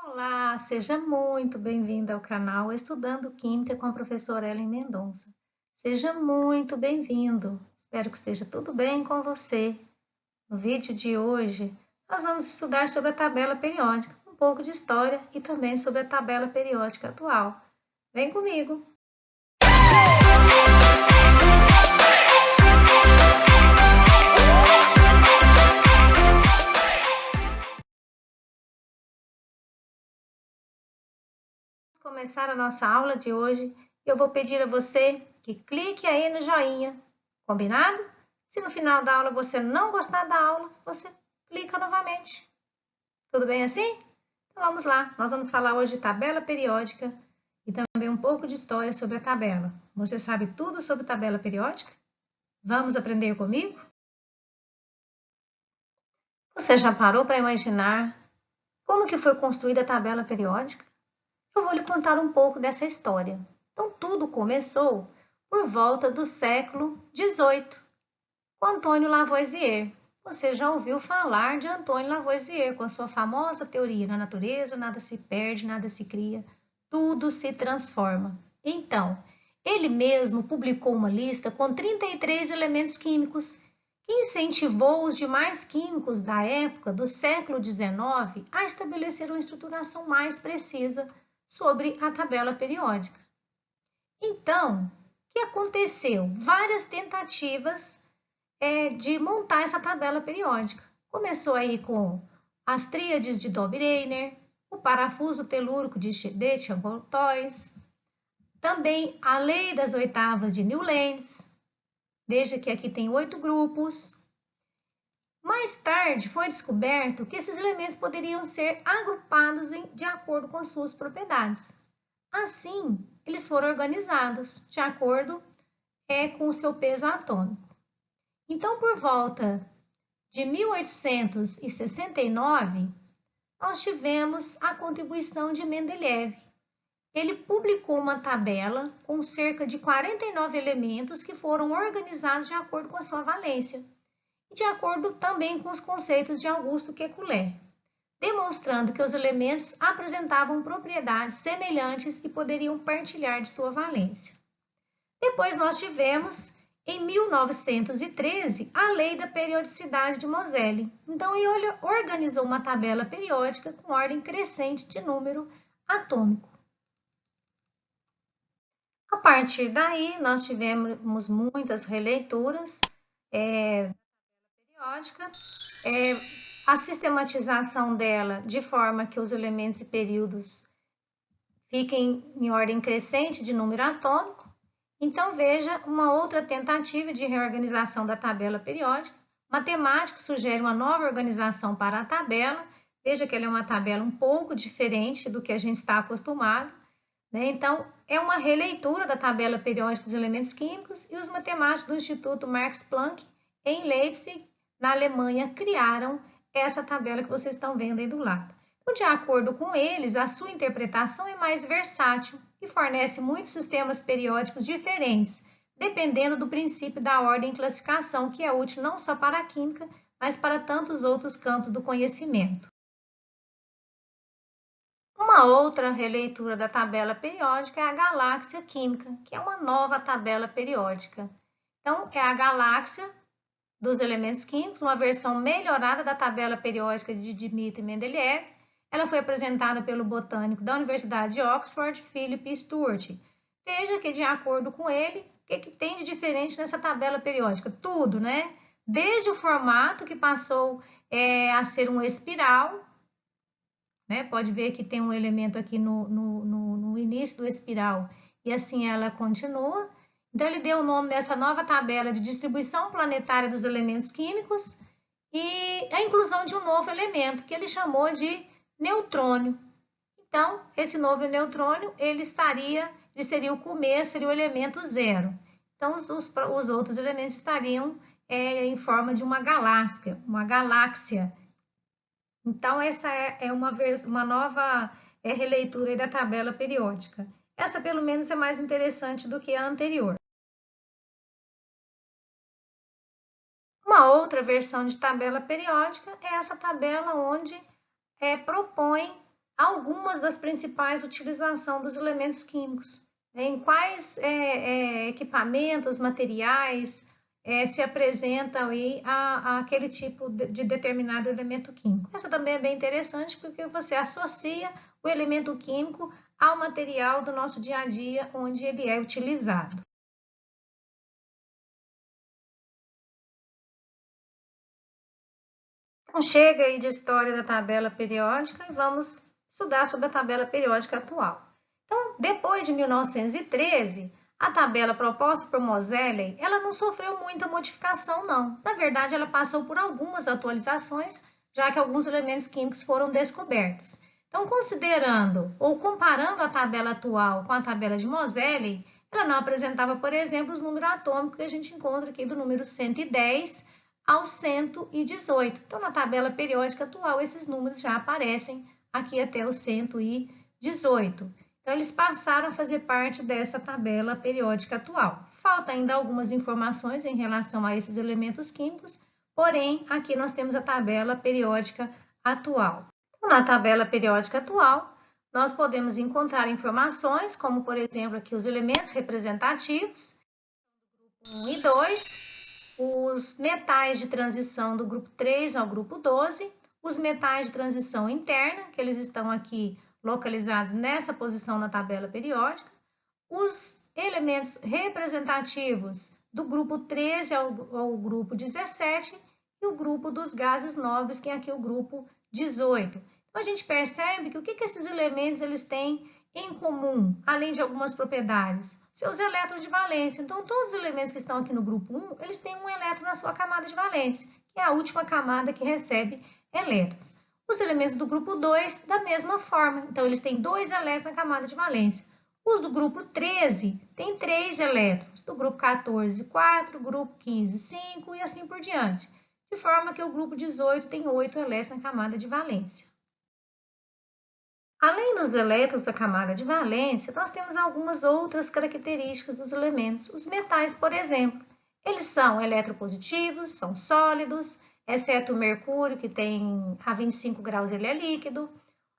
Olá, seja muito bem-vinda ao canal Estudando Química com a professora Ellen Mendonça. Seja muito bem-vindo. Espero que esteja tudo bem com você. No vídeo de hoje, nós vamos estudar sobre a tabela periódica, um pouco de história e também sobre a tabela periódica atual. Vem comigo! Vamos começar a nossa aula de hoje. Eu vou pedir a você que clique aí no joinha, combinado? Se no final da aula você não gostar da aula, você clica novamente. Tudo bem assim? Então vamos lá, nós vamos falar hoje de tabela periódica e também um pouco de história sobre a tabela. Você sabe tudo sobre tabela periódica? Vamos aprender comigo? Você já parou para imaginar como que foi construída a tabela periódica? Eu vou lhe contar um pouco dessa história. Então, tudo começou por volta do século XVIII, com Antônio Lavoisier. Você já ouviu falar de Antônio Lavoisier com a sua famosa teoria: na natureza nada se perde, nada se cria, tudo se transforma. Então, ele mesmo publicou uma lista com 33 elementos químicos que incentivou os demais químicos da época do século XIX a estabelecer uma estruturação mais precisa sobre a tabela periódica. Então, o que aconteceu? Várias tentativas de montar essa tabela periódica. Começou aí com as tríades de Dobreiner, o parafuso telúrico de Chantois, também a lei das oitavas de Newlands. Veja que aqui tem 8 grupos. Mais tarde foi descoberto que esses elementos poderiam ser agrupados de acordo com as suas propriedades. Assim, eles foram organizados de acordo com o seu peso atômico. Então, por volta de 1869, nós tivemos a contribuição de Mendeleev. Ele publicou uma tabela com cerca de 49 elementos que foram organizados de acordo com a sua valência, e de acordo também com os conceitos de Augusto Kekulé, demonstrando que os elementos apresentavam propriedades semelhantes e poderiam partilhar de sua valência. Depois nós tivemos, em 1913, a lei da periodicidade de Moselle. Então, ele organizou uma tabela periódica com ordem crescente de número atômico. A partir daí, nós tivemos muitas releituras da tabela periódica, a sistematização dela de forma que os elementos e períodos fiquem em ordem crescente de número atômico. Então, veja uma outra tentativa de reorganização da tabela periódica. Matemático sugere uma nova organização para a tabela. Veja que ela é uma tabela um pouco diferente do que a gente está acostumado, né? Então, é uma releitura da tabela periódica dos elementos químicos, e os matemáticos do Instituto Max Planck, em Leipzig, na Alemanha, criaram essa tabela que vocês estão vendo aí do lado. Então, de acordo com eles, a sua interpretação é mais versátil e fornece muitos sistemas periódicos diferentes, dependendo do princípio da ordem e classificação, que é útil não só para a química, mas para tantos outros campos do conhecimento. Uma outra releitura da tabela periódica é a galáxia química, que é uma nova tabela periódica. Então, é a galáxia dos elementos químicos, uma versão melhorada da tabela periódica de Dmitri Mendeleev. Ela foi apresentada pelo botânico da Universidade de Oxford, Philip Stuart. Veja que, de acordo com ele, o que tem de diferente nessa tabela periódica? Tudo, né? Desde o formato, que passou a ser uma espiral, né? Pode ver que tem um elemento aqui no início do espiral, e assim ela continua. Então, ele deu o nome dessa nova tabela de distribuição planetária dos elementos químicos e a inclusão de um novo elemento, que ele chamou de neutrônio. Então, esse novo neutrônio, ele seria o começo, seria o elemento zero. Então, os outros elementos estariam em forma de uma galáxia. Então, essa é uma nova releitura da tabela periódica. Essa, pelo menos, é mais interessante do que a anterior. Uma outra versão de tabela periódica é essa tabela onde propõe algumas das principais utilizações dos elementos químicos, em quais equipamentos, materiais se apresentam aí aquele tipo de determinado elemento químico. Essa também é bem interessante porque você associa o elemento químico ao material do nosso dia a dia onde ele é utilizado. Então, chega aí de história da tabela periódica e vamos estudar sobre a tabela periódica atual. Então, depois de 1913, a tabela proposta por Moseley, ela não sofreu muita modificação, não. Na verdade, ela passou por algumas atualizações, já que alguns elementos químicos foram descobertos. Então, considerando ou comparando a tabela atual com a tabela de Moseley, ela não apresentava, por exemplo, os números atômicos que a gente encontra aqui do número 110 ao 118. Então, na tabela periódica atual, esses números já aparecem aqui até o 118. Então, eles passaram a fazer parte dessa tabela periódica atual. Falta ainda algumas informações em relação a esses elementos químicos, porém, aqui nós temos a tabela periódica atual. Então, na tabela periódica atual, nós podemos encontrar informações como, por exemplo, aqui os elementos representativos, grupo 1 e 2, os metais de transição do grupo 3 ao grupo 12, os metais de transição interna, que eles estão aqui localizados nessa posição na tabela periódica, os elementos representativos do grupo 13 ao grupo 17 e o grupo dos gases nobres, que é aqui o grupo 18. Então, a gente percebe que o que esses elementos eles têm em comum, além de algumas propriedades? Seus elétrons de valência. Então, todos os elementos que estão aqui no grupo 1, eles têm um elétron na sua camada de valência, que é a última camada que recebe elétrons. Os elementos do grupo 2, da mesma forma. Então, eles têm 2 elétrons na camada de valência. Os do grupo 13 têm 3 elétrons. Do grupo 14, 4. Grupo 15, 5 e assim por diante. De forma que o grupo 18 tem 8 elétrons na camada de valência. Além dos elétrons da camada de valência, nós temos algumas outras características dos elementos. Os metais, por exemplo, eles são eletropositivos, são sólidos, exceto o mercúrio, que tem a 25 graus ele é líquido,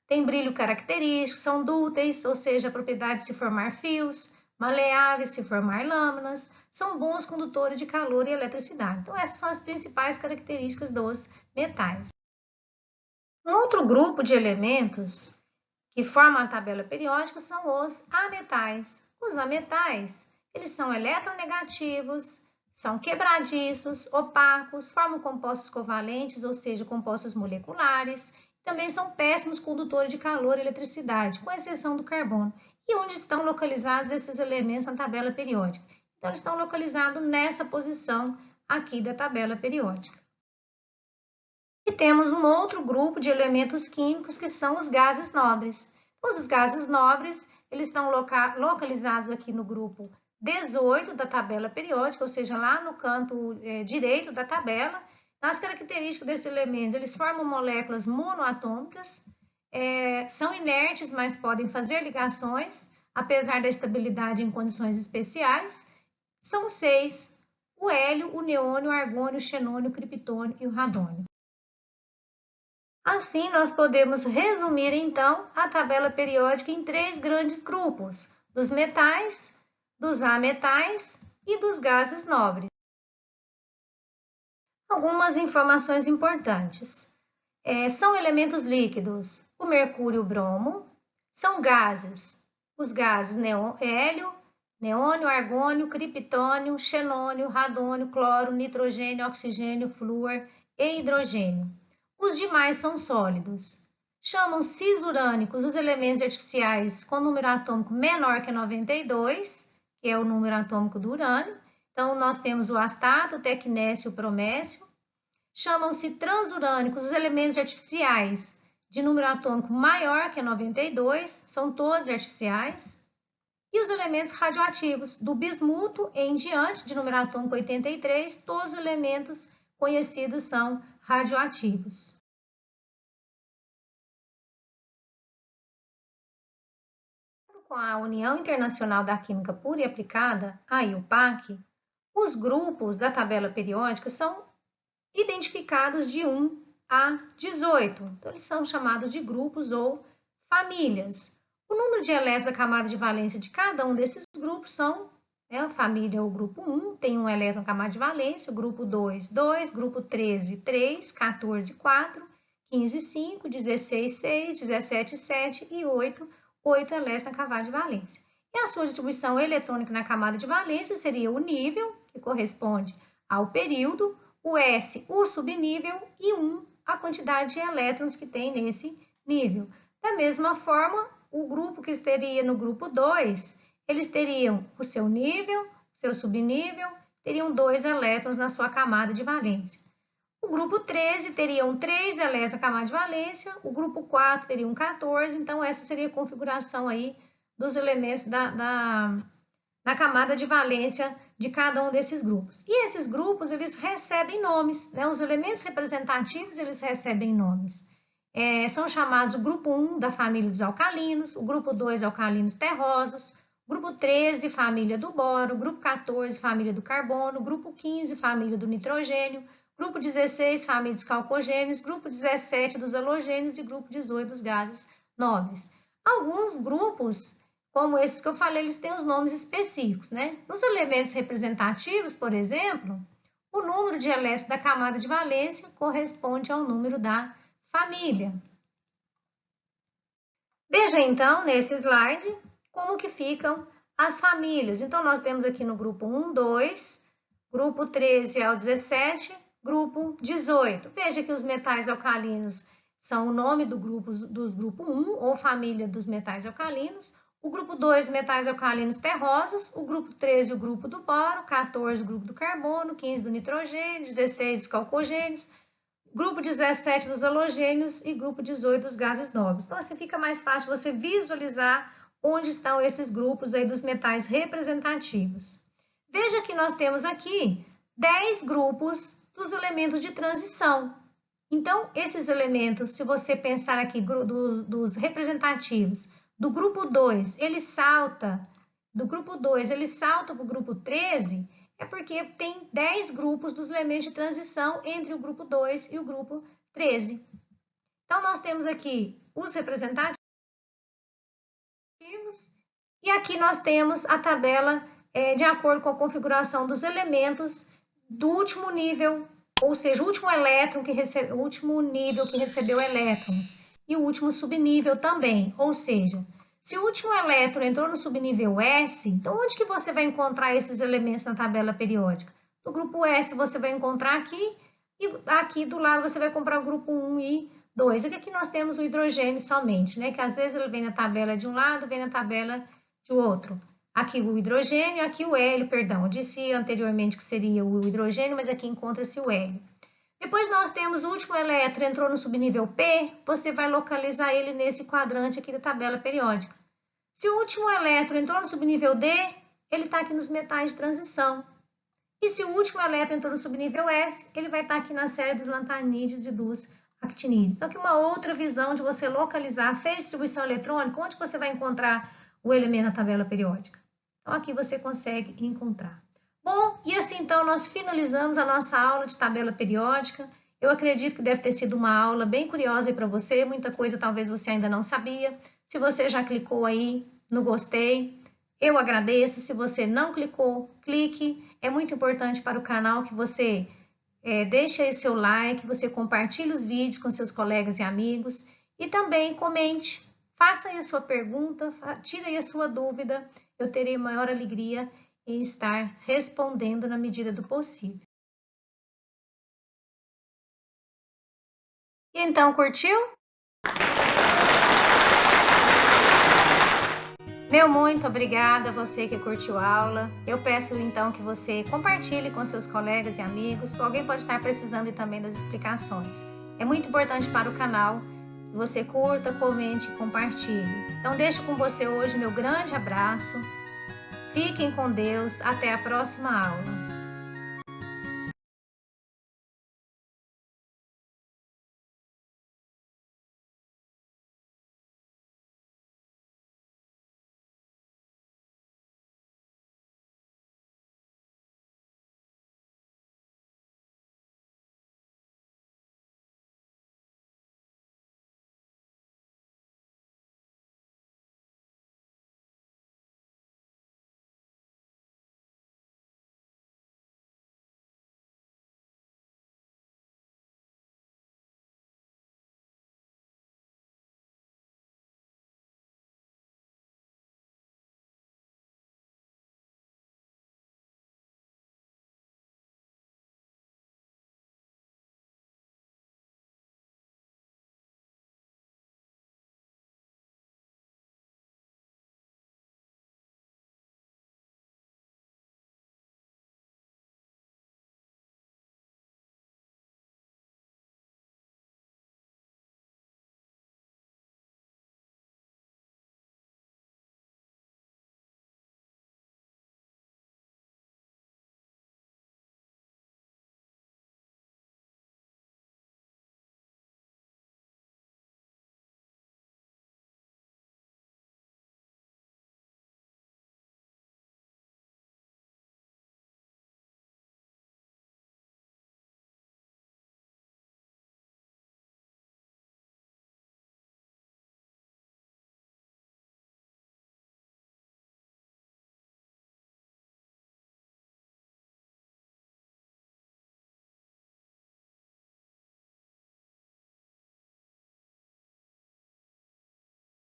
tem brilho característico, são dúteis, ou seja, a propriedade de se formar fios, maleáveis, se formar lâminas, são bons condutores de calor e eletricidade. Então, essas são as principais características dos metais. Um outro grupo de elementos que formam a tabela periódica são os ametais. Os ametais, eles são eletronegativos, são quebradiços, opacos, formam compostos covalentes, ou seja, compostos moleculares, também são péssimos condutores de calor e eletricidade, com exceção do carbono. E onde estão localizados esses elementos na tabela periódica? Então, eles estão localizados nessa posição aqui da tabela periódica. E temos um outro grupo de elementos químicos que são os gases nobres. Os gases nobres, eles estão localizados aqui no grupo 18 da tabela periódica, ou seja, lá no canto direito da tabela. As características desses elementos, eles formam moléculas monoatômicas, são inertes, mas podem fazer ligações, apesar da estabilidade em condições especiais. São 6, o hélio, o neônio, o argônio, o xenônio, o criptônio e o radônio. Assim, nós podemos resumir, então, a tabela periódica em 3 grandes grupos, dos metais, dos ametais e dos gases nobres. Algumas informações importantes. São elementos líquidos, o mercúrio e o bromo. São gases, os gases hélio, neônio, argônio, criptônio, xenônio, radônio, cloro, nitrogênio, oxigênio, flúor e hidrogênio. Os demais são sólidos. Chamam cisurânicos os elementos artificiais com número atômico menor que 92, que é o número atômico do urânio. Então, nós temos o astato, o tecnécio e o promécio. Chamam-se transurânicos os elementos artificiais de número atômico maior que 92, são todos artificiais. E os elementos radioativos, do bismuto em diante, de número atômico 83, todos os elementos conhecidos são radioativos. Com a União Internacional da Química Pura e Aplicada, a IUPAC, os grupos da tabela periódica são identificados de 1 a 18. Então, eles são chamados de grupos ou famílias. O número de elétrons da camada de valência de cada um desses grupos são, a família, o grupo 1, tem um elétron na camada de valência, o grupo 2, 2, grupo 13, 3, 14, 4, 15, 5, 16, 6, 17, 7 e 8, 8 elétrons na camada de valência. E a sua distribuição eletrônica na camada de valência seria o nível, que corresponde ao período, o S, o subnível, e 1, a quantidade de elétrons que tem nesse nível. Da mesma forma, o grupo que estaria no grupo 2, eles teriam o seu nível, o seu subnível, teriam 2 elétrons na sua camada de valência. O grupo 13 teriam 3 elétrons na camada de valência, o grupo 4 teriam 14, então essa seria a configuração aí dos elementos na camada de valência de cada um desses grupos. E esses grupos, eles recebem nomes, né? Os elementos representativos, eles recebem nomes. São chamados o grupo 1 da família dos alcalinos, o grupo 2 alcalinos terrosos, o grupo 13, família do boro, o grupo 14, família do carbono, o grupo 15, família do nitrogênio, grupo 16, família dos calcogênios, grupo 17 dos halogênios e grupo 18 dos gases nobres. Alguns grupos, como esses que eu falei, eles têm os nomes específicos, né? Nos elementos representativos, por exemplo, o número de elétrons da camada de valência corresponde ao número da família. Veja então nesse slide como que ficam as famílias. Então nós temos aqui no grupo 1, 2, grupo 13 ao 17, grupo 18. Veja que os metais alcalinos são o nome do grupo 1 ou família dos metais alcalinos. O grupo 2, metais alcalinos terrosos, o grupo 13, o grupo do boro, 14, o grupo do carbono, 15 do nitrogênio, 16 dos calcogênios, grupo 17 dos halogênios e grupo 18 dos gases nobres. Então, assim fica mais fácil você visualizar onde estão esses grupos aí dos metais representativos. Veja que nós temos aqui 10 grupos dos elementos de transição. Então, esses elementos, se você pensar aqui dos representativos, do grupo 2, ele salta para o grupo 13, é porque tem 10 grupos dos elementos de transição entre o grupo 2 e o grupo 13. Então, nós temos aqui os representativos e aqui nós temos a tabela de acordo com a configuração dos elementos do último nível, ou seja, o último elétron o último nível que recebeu elétrons e o último subnível também, ou seja, se o último elétron entrou no subnível S, então onde que você vai encontrar esses elementos na tabela periódica? No grupo S você vai encontrar aqui, e aqui do lado você vai comprar o grupo 1 e 2. Aqui nós temos o hidrogênio somente, né? Que às vezes ele vem na tabela de um lado, vem na tabela de outro. Aqui o hidrogênio, aqui o hélio, perdão. Eu disse anteriormente que seria o hidrogênio, mas aqui encontra-se o hélio. Depois nós temos o último elétron, entrou no subnível P, você vai localizar ele nesse quadrante aqui da tabela periódica. Se o último elétron entrou no subnível D, ele está aqui nos metais de transição. E se o último elétron entrou no subnível S, ele vai estar aqui na série dos lantanídeos e dos actinídeos. Então, aqui uma outra visão de você localizar, fez distribuição eletrônica, onde você vai encontrar o elemento na tabela periódica. Então, aqui você consegue encontrar. Bom, e assim então nós finalizamos a nossa aula de tabela periódica. Eu acredito que deve ter sido uma aula bem curiosa para você, muita coisa talvez você ainda não sabia. Se você já clicou aí no gostei, eu agradeço. Se você não clicou, clique. É muito importante para o canal que você deixe aí seu like, você compartilhe os vídeos com seus colegas e amigos e também comente, faça aí a sua pergunta, tire aí a sua dúvida. Eu terei maior alegria em estar respondendo na medida do possível. E então, curtiu? Meu muito obrigada a você que curtiu a aula. Eu peço então que você compartilhe com seus colegas e amigos. Alguém pode estar precisando também das explicações. É muito importante para o canal que você curta, comente e compartilhe. Então deixo com você hoje meu grande abraço. Fiquem com Deus. Até a próxima aula.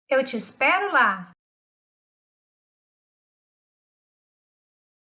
Eu te espero lá!